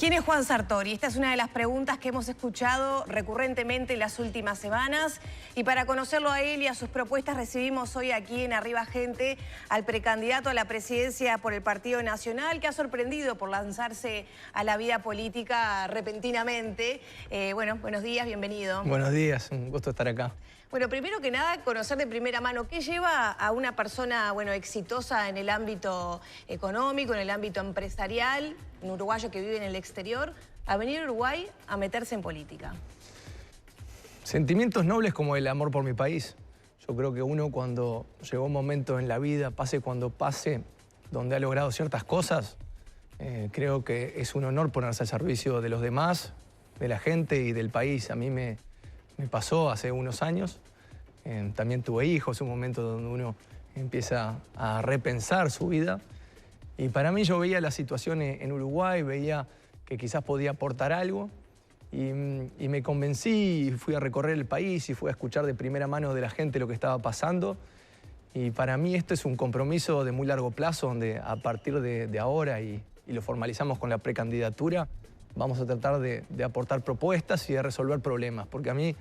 ¿Quién es Juan Sartori? Esta es una de las preguntas que hemos escuchado recurrentemente en las últimas semanas. Y para conocerlo a él y a sus propuestas recibimos hoy aquí en Arriba Gente al precandidato a la presidencia por el Partido Nacional, que ha sorprendido por lanzarse a la vida política repentinamente. Bueno, buenos días, bienvenido. Buenos días, un gusto estar acá. Bueno, primero que nada, conocer de primera mano qué lleva a una persona, exitosa en el ámbito económico, en el ámbito empresarial, un uruguayo que vive en el exterior, a venir a Uruguay a meterse en política. Sentimientos nobles como el amor por mi país. Yo creo que uno cuando llegó un momento en la vida, pase cuando pase, donde ha logrado ciertas cosas, creo que es un honor ponerse al servicio de los demás, de la gente y del país. A mí me pasó hace unos años. También tuve hijos, un momento donde uno empieza a repensar su vida. Y para mí yo veía la situación en Uruguay, veía que quizás podía aportar algo. Y me convencí, y fui a recorrer el país y fui a escuchar de primera mano de la gente lo que estaba pasando. Y para mí esto es un compromiso de muy largo plazo, donde a partir de ahora, y lo formalizamos con la precandidatura, vamos a tratar de aportar propuestas y de resolver problemas. Porque a mí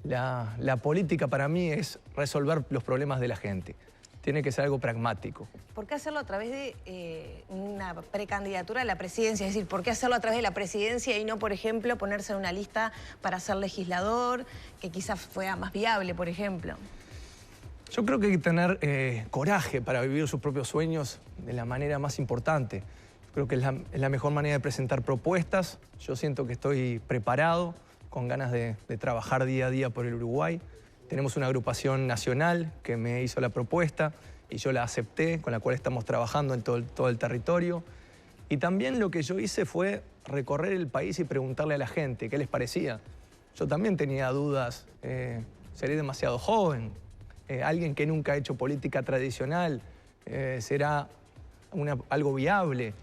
la política para mí es resolver los problemas de la gente. Tiene que ser algo pragmático. ¿Por qué hacerlo a través de una precandidatura a la presidencia? Es decir, ¿por qué hacerlo a través de la presidencia y no, por ejemplo, ponerse en una lista para ser legislador, que quizás fuera más viable, por ejemplo? Yo creo que hay que tener coraje para vivir sus propios sueños de la manera más importante. Creo que es la mejor manera de presentar propuestas. Yo siento que estoy preparado, con ganas de trabajar día a día por el Uruguay. Tenemos una agrupación nacional que me hizo la propuesta y yo la acepté, con la cual estamos trabajando en todo el territorio. Y también lo que yo hice fue recorrer el país y preguntarle a la gente qué les parecía. Yo también tenía dudas, ¿seré demasiado joven? ¿Alguien que nunca ha hecho política tradicional? ¿Será algo viable?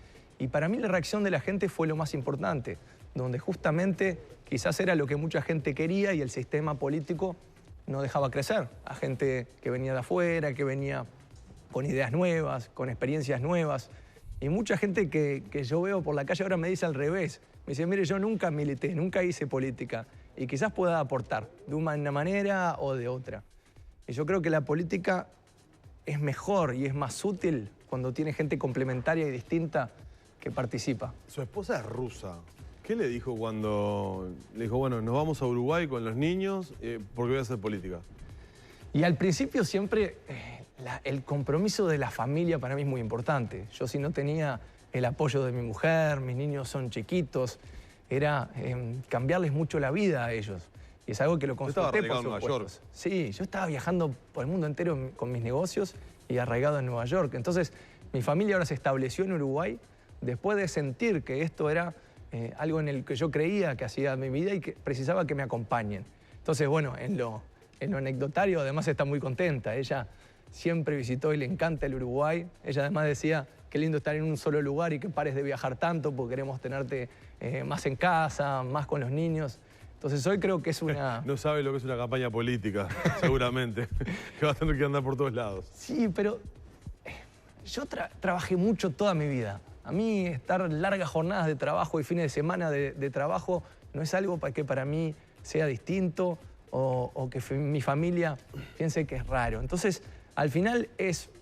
Y para mí la reacción de la gente fue lo más importante, donde justamente quizás era lo que mucha gente quería y el sistema político no dejaba crecer. A gente que venía de afuera, que venía con ideas nuevas, con experiencias nuevas. Y mucha gente que yo veo por la calle ahora me dice al revés. Me dice, mire, yo nunca milité, nunca hice política y quizás pueda aportar de una manera o de otra. Y yo creo que la política es mejor y es más útil cuando tiene gente complementaria y distinta que participa. Su esposa es rusa. ¿Qué le dijo cuando le dijo, bueno, nos vamos a Uruguay con los niños porque voy a hacer política? Y al principio siempre el compromiso de la familia para mí es muy importante. Yo si no tenía el apoyo de mi mujer, mis niños son chiquitos, era cambiarles mucho la vida a ellos. Y es algo que lo consulté, por supuesto. Nueva York. Sí, yo estaba viajando por el mundo entero con mis negocios y arraigado en Nueva York. Entonces, mi familia ahora se estableció en Uruguay después de sentir que esto era algo en el que yo creía que hacía mi vida y que precisaba que me acompañen. Entonces, bueno, en lo anecdotario además está muy contenta. Ella siempre visitó y le encanta el Uruguay. Ella además decía, qué lindo estar en un solo lugar y que pares de viajar tanto porque queremos tenerte más en casa, más con los niños. Entonces hoy creo que es una... No sabe lo que es una campaña política, seguramente. Que va a tener que andar por todos lados. Sí, pero yo trabajé mucho toda mi vida. A mí estar largas jornadas de trabajo y fines de semana de trabajo no es algo que para mí sea distinto o que mi familia piense que es raro. Entonces, al final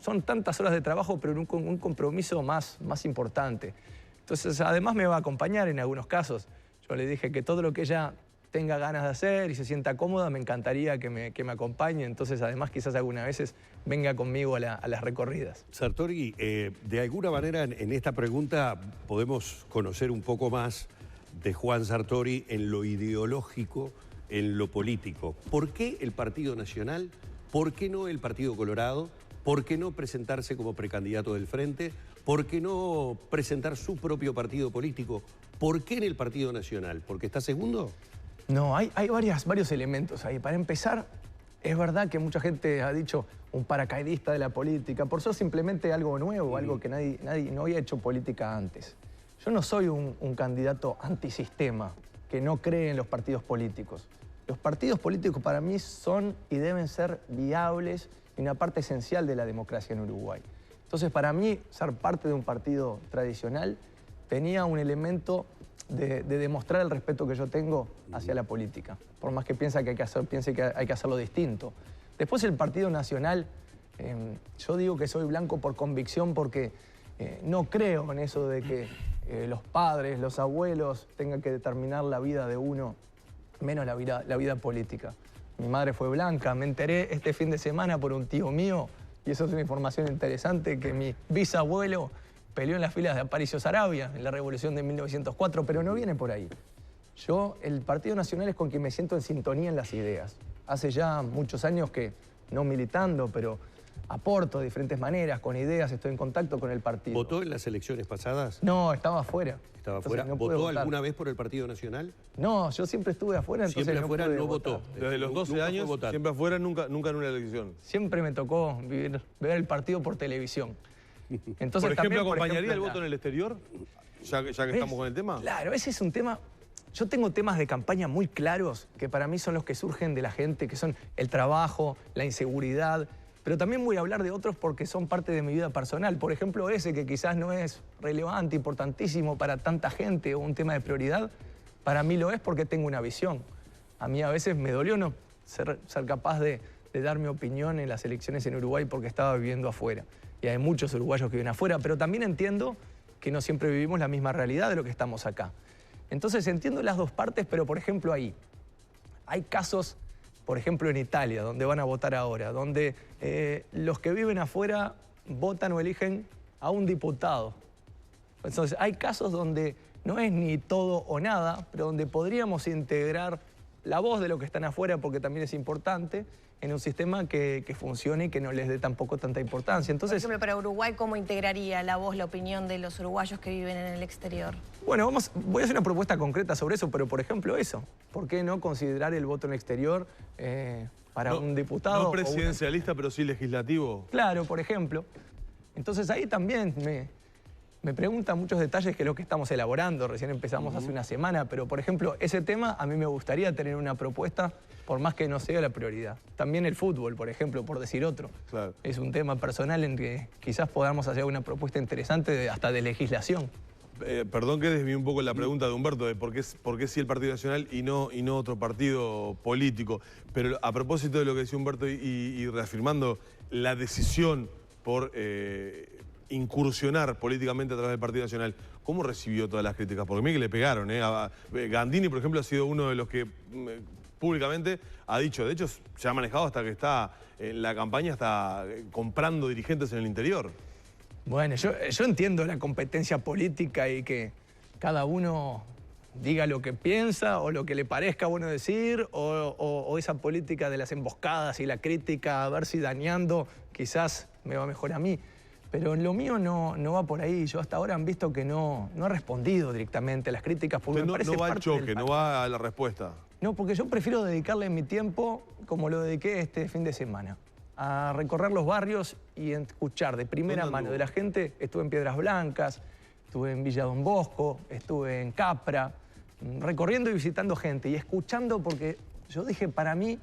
son tantas horas de trabajo, pero un compromiso más importante. Entonces, además me va a acompañar en algunos casos. Yo le dije que todo lo que ella tenga ganas de hacer y se sienta cómoda, me encantaría que me acompañe. Entonces, además, quizás algunas veces venga conmigo a las recorridas. Sartori, de alguna manera en esta pregunta podemos conocer un poco más de Juan Sartori en lo ideológico, en lo político. ¿Por qué el Partido Nacional? ¿Por qué no el Partido Colorado? ¿Por qué no presentarse como precandidato del Frente? ¿Por qué no presentar su propio partido político? ¿Por qué en el Partido Nacional? ¿Porque está segundo? No, hay varios elementos ahí. Para empezar, es verdad que mucha gente ha dicho un paracaidista de la política, por eso simplemente algo nuevo, algo que nadie no había hecho política antes. Yo no soy un candidato antisistema que no cree en los partidos políticos. Los partidos políticos para mí son y deben ser viables y una parte esencial de la democracia en Uruguay. Entonces, para mí, ser parte de un partido tradicional tenía un elemento de demostrar el respeto que yo tengo hacia la política, por más que piense que hay que hacerlo distinto. Después el Partido Nacional, yo digo que soy blanco por convicción porque no creo en eso de que los padres, los abuelos tengan que determinar la vida de uno, menos la vida política. Mi madre fue blanca, me enteré este fin de semana por un tío mío, y eso es una información interesante, que mi bisabuelo peleó en las filas de Aparicio Saravia en la Revolución de 1904, pero no viene por ahí. El Partido Nacional es con quien me siento en sintonía en las ideas. Hace ya muchos años que, no militando, pero aporto de diferentes maneras, con ideas, estoy en contacto con el partido. ¿Votó en las elecciones pasadas? No, estaba afuera. Estaba afuera. No ¿Votó alguna vez por el Partido Nacional? No, yo siempre estuve afuera, entonces siempre afuera no votó. Desde los 12 años, siempre afuera, nunca en una elección. Siempre me tocó ver el partido por televisión. Entonces, por ejemplo, ¿acompañaría el voto en el exterior? Ya que estamos con el tema. Claro, ese es un tema. Yo tengo temas de campaña muy claros que para mí son los que surgen de la gente, que son el trabajo, la inseguridad, pero también voy a hablar de otros porque son parte de mi vida personal. Por ejemplo, ese que quizás no es relevante, importantísimo para tanta gente o un tema de prioridad, para mí lo es porque tengo una visión. A mí a veces me dolió no ser capaz de dar mi opinión en las elecciones en Uruguay porque estaba viviendo afuera. Y hay muchos uruguayos que viven afuera, pero también entiendo que no siempre vivimos la misma realidad de lo que estamos acá. Entonces entiendo las dos partes, pero por ejemplo ahí hay casos, por ejemplo en Italia, donde van a votar ahora, donde los que viven afuera votan o eligen a un diputado. Entonces hay casos donde no es ni todo o nada, pero donde podríamos integrar la voz de los que están afuera, porque también es importante, en un sistema que funcione y que no les dé tampoco tanta importancia. Entonces, por ejemplo, para Uruguay, ¿cómo integraría la voz, la opinión de los uruguayos que viven en el exterior? Bueno, voy a hacer una propuesta concreta sobre eso, pero por ejemplo eso. ¿Por qué no considerar el voto en el exterior para un diputado? No presidencialista, pero sí legislativo. Claro, por ejemplo. Entonces ahí también me preguntan muchos detalles que es lo que estamos elaborando. Recién empezamos hace una semana, pero por ejemplo, ese tema a mí me gustaría tener una propuesta, por más que no sea la prioridad. También el fútbol, por ejemplo, por decir otro. Claro. Es un tema personal en que quizás podamos hacer una propuesta interesante hasta de legislación. Perdón que desvíe un poco la pregunta de Humberto de por qué sí el Partido Nacional y no otro partido político. Pero a propósito de lo que decía Humberto y reafirmando la decisión por incursionar políticamente a través del Partido Nacional, ¿cómo recibió todas las críticas? Porque a mí que le pegaron. Gandini, por ejemplo, ha sido uno de los que públicamente ha dicho, de hecho se ha manejado hasta que está en la campaña, está comprando dirigentes en el interior. Bueno, yo entiendo la competencia política y que cada uno diga lo que piensa o lo que le parezca bueno decir o esa política de las emboscadas y la crítica, a ver si dañando quizás me va mejor a mí. Pero lo mío no va por ahí. Yo hasta ahora han visto que no he respondido directamente a las críticas. Porque no va al choque, no va a la respuesta. No, porque yo prefiero dedicarle mi tiempo, como lo dediqué este fin de semana, a recorrer los barrios y escuchar de primera mano de la gente. Estuve en Piedras Blancas, estuve en Villa Don Bosco, estuve en Capra, recorriendo y visitando gente y escuchando, porque yo dije, para mí,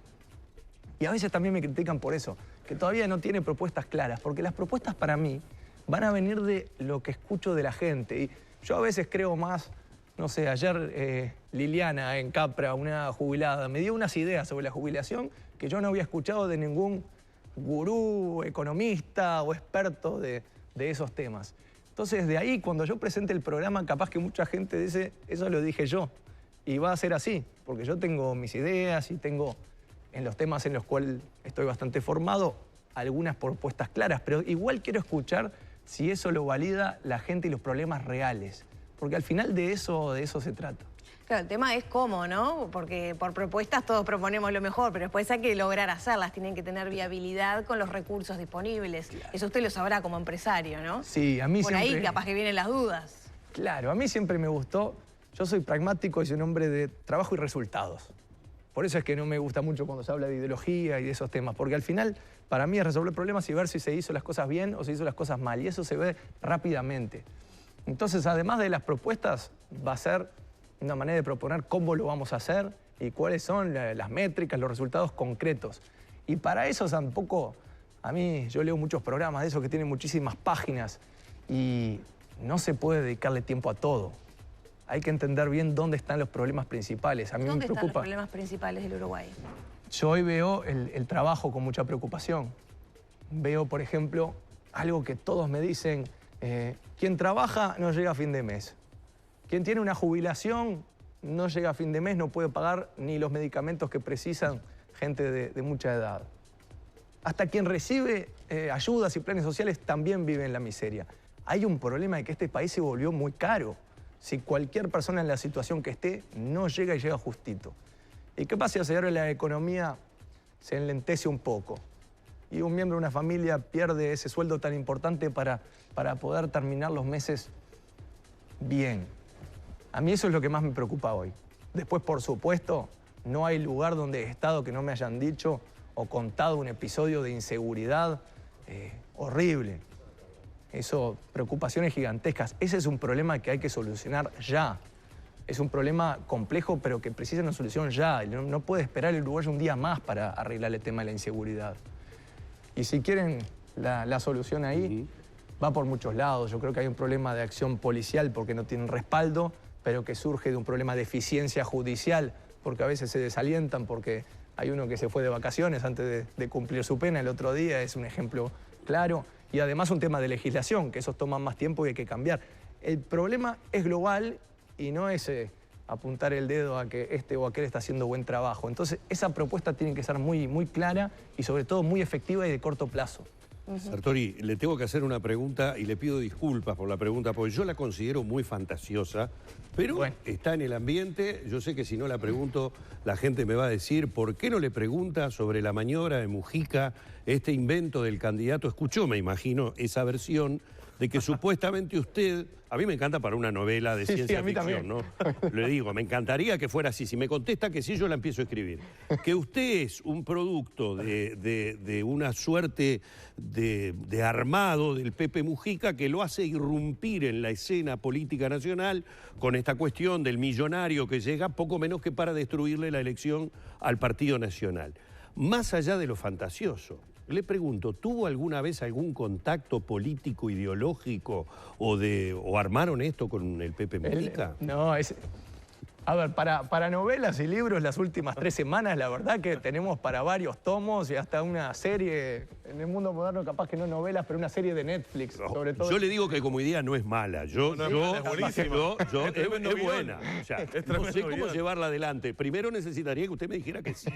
y a veces también me critican por eso, que todavía no tiene propuestas claras, porque las propuestas para mí van a venir de lo que escucho de la gente. Y yo a veces creo más, no sé, ayer Liliana en Capra, una jubilada, me dio unas ideas sobre la jubilación que yo no había escuchado de ningún gurú, economista o experto de esos temas. Entonces, de ahí, cuando yo presente el programa, capaz que mucha gente dice, eso lo dije yo. Y va a ser así, porque yo tengo mis ideas y tengo, en los temas en los cuales estoy bastante formado, algunas propuestas claras, pero igual quiero escuchar si eso lo valida la gente y los problemas reales, porque al final de eso se trata. Claro, el tema es cómo, ¿no? Porque por propuestas todos proponemos lo mejor, pero después hay que lograr hacerlas, tienen que tener viabilidad con los recursos disponibles. Claro. Eso usted lo sabrá como empresario, ¿no? Sí, a mí por siempre... ahí capaz que vienen las dudas. Claro, a mí siempre me gustó, yo soy pragmático y soy un hombre de trabajo y resultados. Por eso es que no me gusta mucho cuando se habla de ideología y de esos temas, porque al final, para mí es resolver problemas y ver si se hizo las cosas bien o se hizo las cosas mal, y eso se ve rápidamente. Entonces, además de las propuestas, va a ser una manera de proponer cómo lo vamos a hacer y cuáles son las métricas, los resultados concretos. Y para eso tampoco, a mí, yo leo muchos programas de esos que tienen muchísimas páginas y no se puede dedicarle tiempo a todo. hay que entender bien dónde están los problemas principales. A mí ¿Dónde me están los preocupa. problemas principales del Uruguay? Yo hoy veo el trabajo con mucha preocupación. Veo, por ejemplo, algo que todos me dicen, quien trabaja no llega a fin de mes. Quien tiene una jubilación no llega a fin de mes, no puede pagar ni los medicamentos que precisan gente de mucha edad. Hasta quien recibe ayudas y planes sociales también vive en la miseria. Hay un problema de que este país se volvió muy caro. Si cualquier persona en la situación que esté no llega y llega justito. ¿Y qué pasa si ahora la economía se enlentece un poco? Y un miembro de una familia pierde ese sueldo tan importante para poder terminar los meses bien. A mí eso es lo que más me preocupa hoy. Después, por supuesto, no hay lugar donde he estado que no me hayan dicho o contado un episodio de inseguridad horrible. Eso, preocupaciones gigantescas. Ese es un problema que hay que solucionar ya. Es un problema complejo, pero que precisa una solución ya. No puede esperar el uruguayo un día más para arreglar el tema de la inseguridad. Y si quieren la solución ahí, va por muchos lados. Yo creo que hay un problema de acción policial porque no tienen respaldo, pero que surge de un problema de eficiencia judicial, porque a veces se desalientan, porque hay uno que se fue de vacaciones antes de cumplir su pena, el otro día es un ejemplo claro. Y además un tema de legislación, que esos toman más tiempo y hay que cambiar. El problema es global y no es apuntar el dedo a que este o aquel está haciendo buen trabajo. Entonces, esa propuesta tiene que ser muy, muy clara y sobre todo muy efectiva y de corto plazo. Sartori, le tengo que hacer una pregunta y le pido disculpas por la pregunta, porque yo la considero muy fantasiosa, pero bueno, está en el ambiente. Yo sé que si no la pregunto, la gente me va a decir, ¿por qué no le pregunta sobre la maniobra de Mujica, este invento del candidato? Escuchó, me imagino, esa versión de que supuestamente usted, a mí me encanta para una novela de ciencia ficción, ¿no? Le digo, me encantaría que fuera así. Si me contesta que sí, yo la empiezo a escribir. Que usted es un producto de una suerte de armado del Pepe Mujica que lo hace irrumpir en la escena política nacional con esta cuestión del millonario que llega poco menos que para destruirle la elección al Partido Nacional. Más allá de lo fantasioso, le pregunto, ¿tuvo alguna vez algún contacto político, ideológico o armaron esto con el Pepe Mujica? No, a ver, para novelas y libros las últimas 3 semanas, la verdad que tenemos para varios tomos y hasta una serie, en el mundo moderno capaz que no novelas, pero una serie de Netflix, sobre todo. Yo le digo que como idea no es mala, es buena. O sea, no sé cómo llevarla adelante. Primero necesitaría que usted me dijera que sí.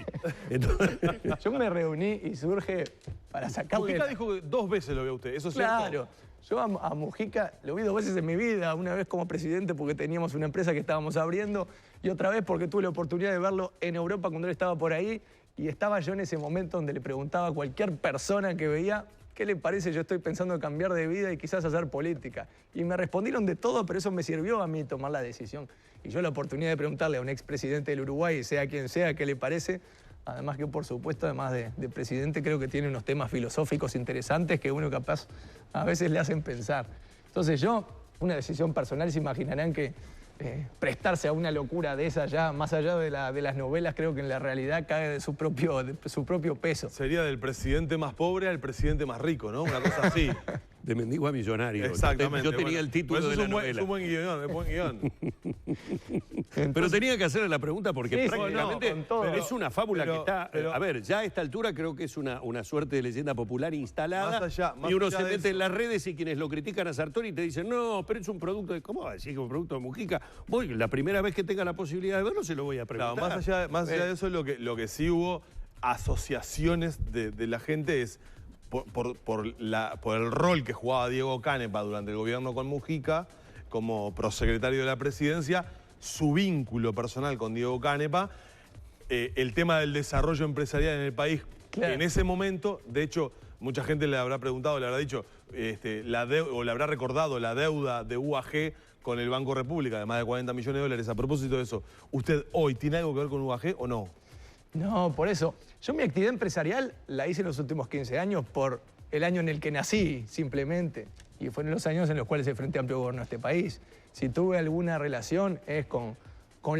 Entonces... Yo me reuní y surge para sacarle... Mujica dijo que 2 veces lo vio usted, ¿eso es cierto? Claro. Yo a Mujica lo vi 2 veces en mi vida, una vez como presidente porque teníamos una empresa que estábamos abriendo y otra vez porque tuve la oportunidad de verlo en Europa cuando él estaba por ahí y estaba yo en ese momento donde le preguntaba a cualquier persona que veía ¿qué le parece? Yo estoy pensando en cambiar de vida y quizás hacer política. Y me respondieron de todo, pero eso me sirvió a mí tomar la decisión. Y yo la oportunidad de preguntarle a un expresidente del Uruguay, sea quien sea, qué le parece. Además que, por supuesto, además de presidente, creo que tiene unos temas filosóficos interesantes que uno capaz a veces le hacen pensar. Entonces yo, una decisión personal, se imaginarán que prestarse a una locura de esa ya, más allá de las novelas, creo que en la realidad cae de su propio peso. Sería del presidente más pobre al presidente más rico, ¿no? Una cosa así. De mendigo a millonario. Exactamente. Yo tenía el título de la novela. Es un buen guión, es buen guión. Pero tenía que hacerle la pregunta porque Sí, prácticamente no, es una fábula que está... a ver, ya a esta altura creo que es una suerte de leyenda popular instalada. Más y uno allá se de mete en eso. las redes y quienes lo critican a Sartori te dicen, no, pero es un producto de... ¿Cómo va a decir que es un producto de Mujica? Voy, la primera vez que tenga la posibilidad de verlo se lo voy a preguntar. Claro, más allá de eso, lo que sí hubo asociaciones de la gente es... Por el rol que jugaba Diego Canepa durante el gobierno con Mujica, como prosecretario de la presidencia, su vínculo personal con Diego Canepa, el tema del desarrollo empresarial en el país, claro. En ese momento, de hecho, mucha gente le habrá preguntado, le habrá dicho, o le habrá recordado la deuda de UAG con el Banco República, de más de 40 millones de dólares. A propósito de eso, ¿usted hoy tiene algo que ver con UAG o no? No, por eso. Yo mi actividad empresarial la hice en los últimos 15 años por el año en el que nací, simplemente. Y fueron los años en los cuales el Frente Amplio gobernó este país. Si tuve alguna relación es con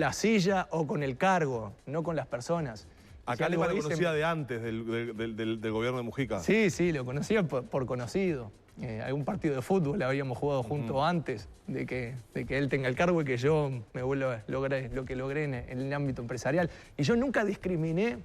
la silla o con el cargo, no con las personas. Acá le conocía de antes del gobierno de Mujica. Sí, lo conocía por conocido. algún partido de fútbol habíamos jugado juntos antes de que él tenga el cargo y que yo me vuelva a lograr lo que logré en el ámbito empresarial. Y yo nunca discriminé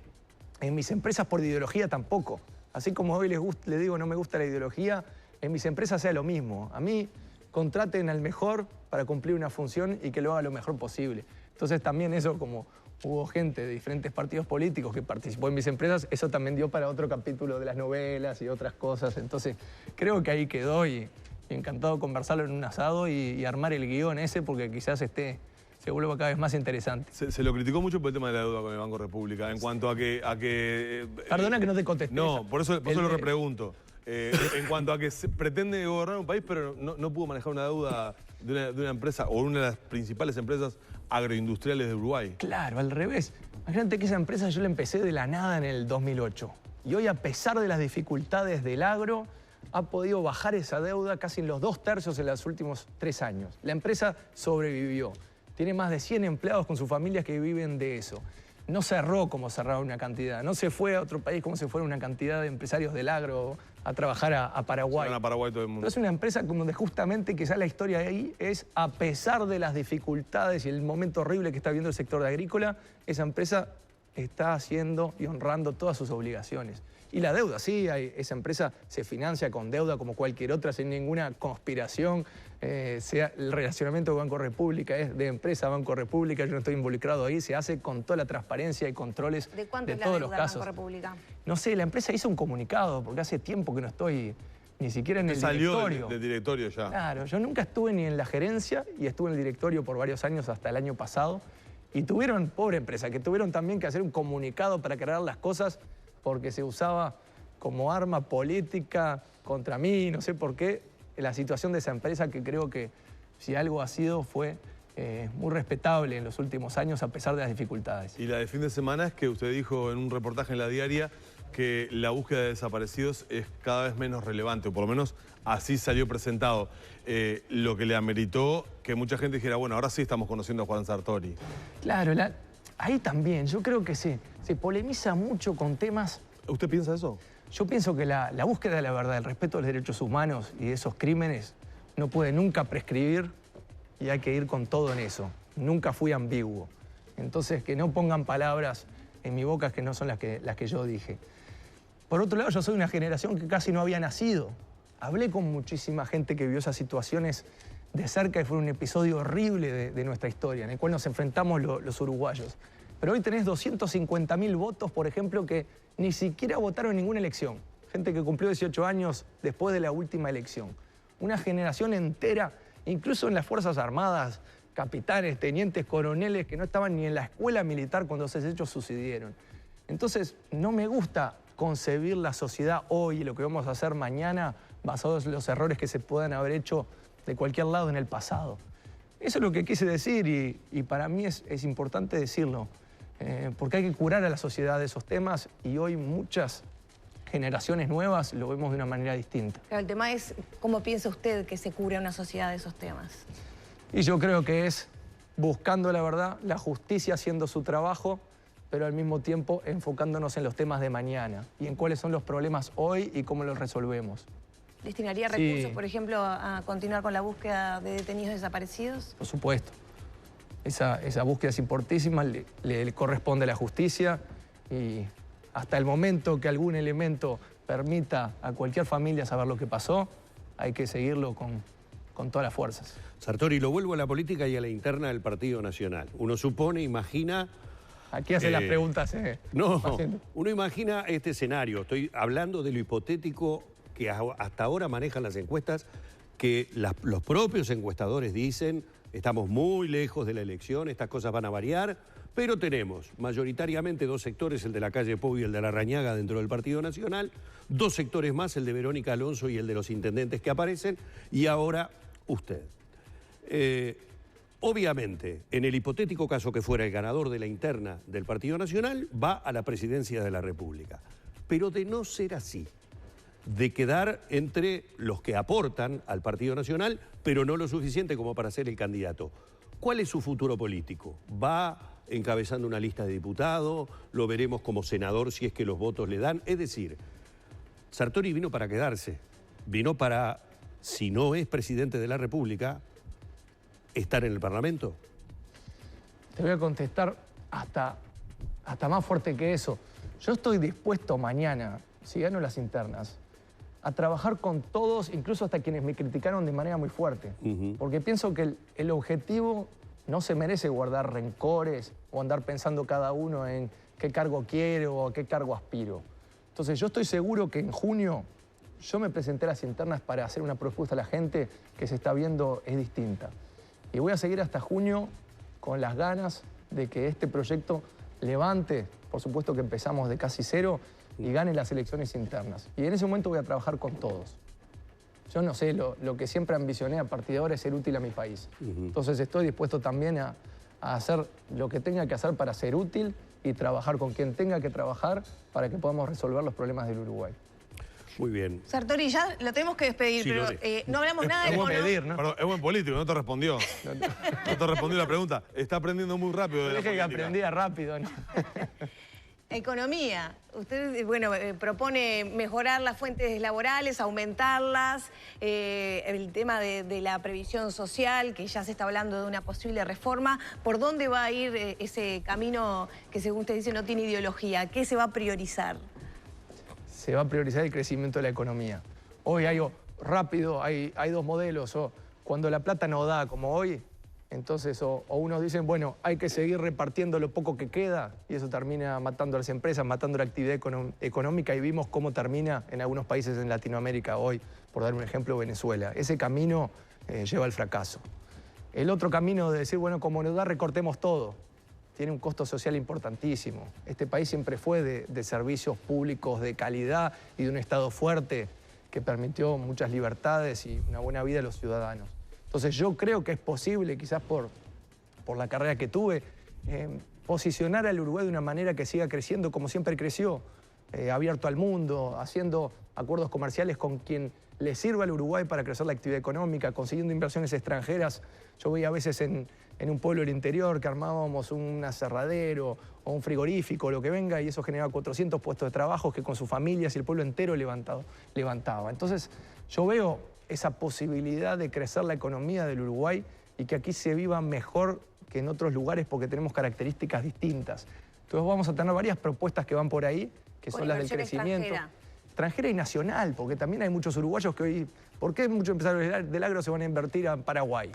en mis empresas por ideología tampoco. Así como hoy les digo no me gusta la ideología, en mis empresas sea lo mismo. A mí contraten al mejor para cumplir una función y que lo haga lo mejor posible. Entonces también eso, como hubo gente de diferentes partidos políticos que participó en mis empresas, eso también dio para otro capítulo de las novelas y otras cosas. Entonces creo que ahí quedó y encantado de conversarlo en un asado y armar el guión ese porque quizás se vuelva cada vez más interesante. Se lo criticó mucho por el tema de la deuda con el Banco República, en cuanto a que Perdona que no te contesté. No, por eso lo repregunto. En cuanto a que se pretende gobernar un país, pero no pudo manejar una deuda de una empresa o una de las principales empresas agroindustriales de Uruguay. Claro, al revés. Imagínate que esa empresa yo la empecé de la nada en el 2008. Y hoy, a pesar de las dificultades del agro, ha podido bajar esa deuda casi en los 2/3 en los últimos 3 años. La empresa sobrevivió. Tiene más de 100 empleados con sus familias que viven de eso. No cerró como cerraba una cantidad. No se fue a otro país como se fuera una cantidad de empresarios del agro a trabajar a Paraguay. Se van a Paraguay todo el mundo. Pero es una empresa donde justamente quizás la historia de ahí es, a pesar de las dificultades y el momento horrible que está viviendo el sector agrícola, esa empresa está haciendo y honrando todas sus obligaciones. Y la deuda, sí, esa empresa se financia con deuda como cualquier otra, sin ninguna conspiración. Sea el relacionamiento con Banco República es de empresa a Banco República, yo no estoy involucrado ahí, se hace con toda la transparencia y controles ¿De cuánto es la todos los deuda casos. Banco República? No sé, la empresa hizo un comunicado, porque hace tiempo que no estoy ni siquiera en el directorio. Salió del directorio ya. Claro, yo nunca estuve ni en la gerencia y estuve en el directorio por varios años hasta el año pasado. Y tuvieron, pobre empresa, que tuvieron también que hacer un comunicado para aclarar las cosas porque se usaba como arma política contra mí, no sé por qué, la situación de esa empresa que creo que si algo ha sido fue muy respetable en los últimos años a pesar de las dificultades. Y la de fin de semana es que usted dijo en un reportaje en La Diaria que la búsqueda de desaparecidos es cada vez menos relevante, o por lo menos así salió presentado, lo que le ameritó que mucha gente dijera, bueno, ahora sí estamos conociendo a Juan Sartori. Claro, ahí también, yo creo que se polemiza mucho con temas. ¿Usted piensa eso? Yo pienso que la búsqueda de la verdad, el respeto a los derechos humanos y de esos crímenes no puede nunca prescribir y hay que ir con todo en eso. Nunca fui ambiguo. Entonces, que no pongan palabras en mi boca que no son las que yo dije. Por otro lado, yo soy una generación que casi no había nacido. Hablé con muchísima gente que vio esas situaciones de cerca y fue un episodio horrible de nuestra historia, en el cual nos enfrentamos los uruguayos. Pero hoy tenés 250.000 votos, por ejemplo, que ni siquiera votaron en ninguna elección. Gente que cumplió 18 años después de la última elección. Una generación entera, incluso en las Fuerzas Armadas, capitanes, tenientes, coroneles, que no estaban ni en la escuela militar cuando esos hechos sucedieron. Entonces, no me gusta concebir la sociedad hoy y lo que vamos a hacer mañana basados en los errores que se puedan haber hecho de cualquier lado en el pasado. Eso es lo que quise decir y para mí es importante decirlo, porque hay que curar a la sociedad de esos temas y hoy muchas generaciones nuevas lo vemos de una manera distinta. Claro, el tema es cómo piensa usted que se cura una sociedad de esos temas. Y yo creo que es buscando la verdad, la justicia haciendo su trabajo, pero al mismo tiempo enfocándonos en los temas de mañana y en cuáles son los problemas hoy y cómo los resolvemos. ¿Destinaría recursos, por ejemplo, a continuar con la búsqueda de detenidos desaparecidos? Por supuesto. Esa búsqueda es importantísima, le corresponde a la justicia y hasta el momento que algún elemento permita a cualquier familia saber lo que pasó, hay que seguirlo con todas las fuerzas. Sartori, lo vuelvo a la política y a la interna del Partido Nacional. Uno supone, imagina... Aquí hacen las preguntas. No, uno imagina este escenario. Estoy hablando de lo hipotético que hasta ahora manejan las encuestas, que los propios encuestadores dicen, estamos muy lejos de la elección, estas cosas van a variar, pero tenemos mayoritariamente dos sectores, el de la calle Pou y el de la Rañaga dentro del Partido Nacional, dos sectores más, el de Verónica Alonso y el de los intendentes que aparecen, y ahora usted. Obviamente, en el hipotético caso que fuera el ganador de la interna del Partido Nacional, va a la presidencia de la República. Pero de no ser así, de quedar entre los que aportan al Partido Nacional, pero no lo suficiente como para ser el candidato. ¿Cuál es su futuro político? ¿Va encabezando una lista de diputados? ¿Lo veremos como senador si es que los votos le dan? Es decir, Sartori vino para quedarse. Vino para, si no es presidente de la República, estar en el Parlamento. Te voy a contestar hasta más fuerte que eso. Yo estoy dispuesto mañana, si gano las internas, a trabajar con todos, incluso hasta quienes me criticaron de manera muy fuerte. Porque pienso que el objetivo no se merece guardar rencores o andar pensando cada uno en qué cargo quiero o a qué cargo aspiro. Entonces yo estoy seguro que en junio yo me presenté a las internas para hacer una propuesta a la gente que se está viendo es distinta. Y voy a seguir hasta junio con las ganas de que este proyecto levante, por supuesto que empezamos de casi cero, y gane las elecciones internas. Y en ese momento voy a trabajar con todos. Yo no sé, lo que siempre ambicioné a partir de ahora es ser útil a mi país. Entonces estoy dispuesto también a hacer lo que tenga que hacer para ser útil y trabajar con quien tenga que trabajar para que podamos resolver los problemas del Uruguay. Muy bien. Sartori, ya lo tenemos que despedir, Sí, pero no hablamos nada de ¿no? Perdón, es buen político, no te respondió. No te respondió la pregunta. Está aprendiendo muy rápido de la Dije que política. aprendía rápido, ¿no? Economía. Usted, bueno, propone mejorar las fuentes laborales, aumentarlas, el tema de la previsión social, que ya se está hablando de una posible reforma. ¿Por dónde va a ir ese camino que, según usted dice, no tiene ideología? ¿Qué se va a priorizar? Se va a priorizar el crecimiento de la economía. Hoy hay dos modelos. O cuando la plata no da, como hoy, entonces o unos dicen, bueno, hay que seguir repartiendo lo poco que queda, y eso termina matando a las empresas, matando la actividad económica, y vimos cómo termina en algunos países en Latinoamérica hoy, por dar un ejemplo, Venezuela. Ese camino lleva al fracaso. El otro camino de decir, bueno, como nos da, recortemos todo, tiene un costo social importantísimo. Este país siempre fue de servicios públicos de calidad y de un Estado fuerte que permitió muchas libertades y una buena vida a los ciudadanos. Entonces yo creo que es posible, quizás por la carrera que tuve, posicionar al Uruguay de una manera que siga creciendo como siempre creció, abierto al mundo, haciendo acuerdos comerciales con quien le sirva al Uruguay para crecer la actividad económica, consiguiendo inversiones extranjeras. Yo veía a veces en un pueblo del interior que armábamos un aserradero o un frigorífico, lo que venga, y eso generaba 400 puestos de trabajo que con sus familias y el pueblo entero levantaba. Entonces yo veo esa posibilidad de crecer la economía del Uruguay y que aquí se viva mejor que en otros lugares porque tenemos características distintas. Entonces vamos a tener varias propuestas que van por ahí, que son las del crecimiento. Extranjera y nacional, porque también hay muchos uruguayos que hoy... ¿Por qué muchos empresarios del agro se van a invertir a Paraguay?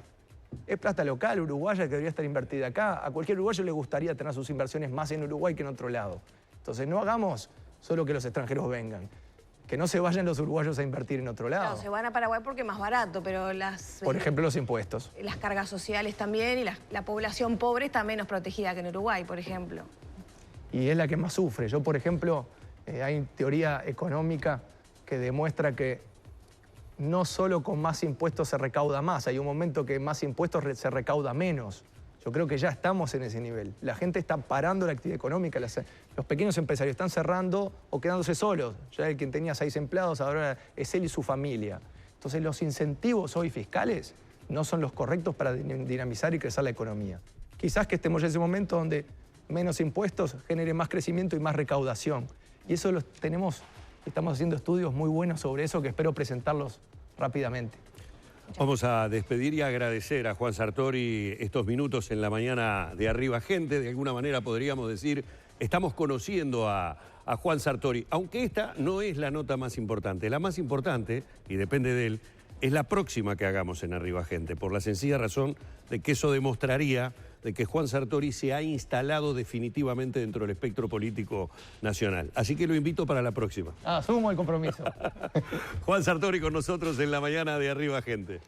Es plata local, uruguaya, que debería estar invertida acá. A cualquier uruguayo le gustaría tener sus inversiones más en Uruguay que en otro lado. Entonces no hagamos solo que los extranjeros vengan. Que no se vayan los uruguayos a invertir en otro lado. Claro, se van a Paraguay porque es más barato, pero por ejemplo, los impuestos. Las cargas sociales también, y la población pobre está menos protegida que en Uruguay, por ejemplo. Y es la que más sufre. Yo, por ejemplo, hay teoría económica que demuestra que no solo con más impuestos se recauda más, hay un momento que más impuestos se recauda menos. Yo creo que ya estamos en ese nivel. La gente está parando la actividad económica, los pequeños empresarios están cerrando o quedándose solos. Ya el quien tenía 6 empleados ahora es él y su familia. Entonces los incentivos hoy fiscales no son los correctos para dinamizar y crecer la economía. Quizás que estemos en ese momento donde menos impuestos genere más crecimiento y más recaudación. Y eso estamos haciendo estudios muy buenos sobre eso que espero presentarlos rápidamente. Vamos a despedir y agradecer a Juan Sartori estos minutos en la mañana de Arriba Gente. De alguna manera podríamos decir, estamos conociendo a Juan Sartori, aunque esta no es la nota más importante. La más importante, y depende de él, es la próxima que hagamos en Arriba Gente, por la sencilla razón de que eso demostraría de que Juan Sartori se ha instalado definitivamente dentro del espectro político nacional. Así que lo invito para la próxima. Asumo el compromiso. Juan Sartori con nosotros en la mañana de Arriba Gente.